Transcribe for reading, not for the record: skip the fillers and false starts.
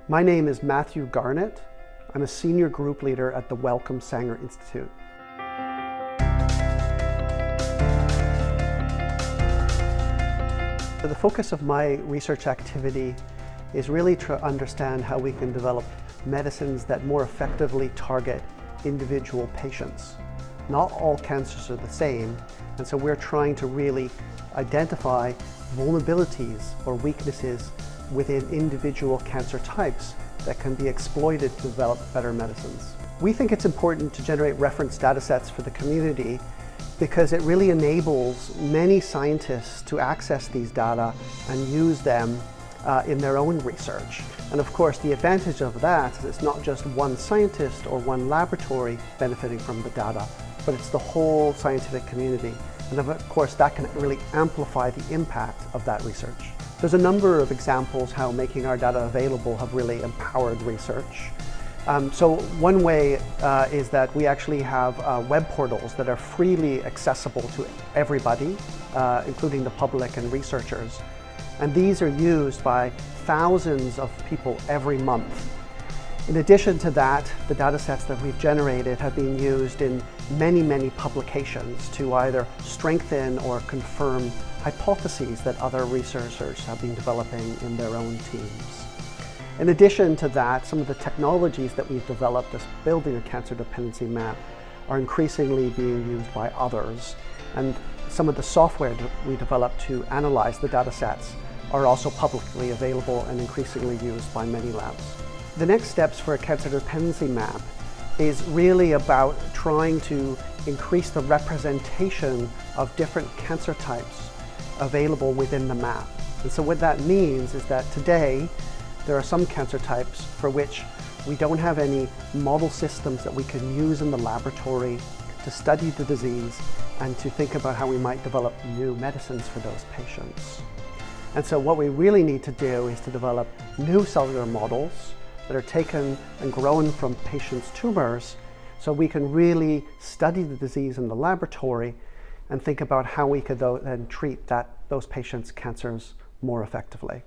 My name is Matthew Garnett. I'm a senior group leader at the Wellcome Sanger Institute. So the focus of my research activity is really to understand how we can develop medicines that more effectively target individual patients. Not all cancers are the same, and so we're trying to really identify vulnerabilities or weaknesses within individual cancer types that can be exploited to develop better medicines. We think it's important to generate reference data sets for the community because it really enables many scientists to access these data and use them in their own research. And of course, the advantage of that is it's not just one scientist or one laboratory benefiting from the data, but it's the whole scientific community. And of course, that can really amplify the impact of that research. There's a number of examples how making our data available have really empowered research. So one way is that we actually have web portals that are freely accessible to everybody, including the public and researchers. And these are used by thousands of people every month. In addition to that, the data sets that we've generated have been used in many publications to either strengthen or confirm hypotheses that other researchers have been developing in their own teams. In addition to that, some of the technologies that we've developed as building a cancer dependency map are increasingly being used by others. And some of the software that we developed to analyze the data sets are also publicly available and increasingly used by many labs. The next steps for a cancer dependency map is really about trying to increase the representation of different cancer types available within the map. And so what that means is that today there are some cancer types for which we don't have any model systems that we can use in the laboratory to study the disease and to think about how we might develop new medicines for those patients. And so what we really need to do is to develop new cellular models that are taken and grown from patients' tumors so we can really study the disease in the laboratory and think about how we could then treat those patients' cancers more effectively.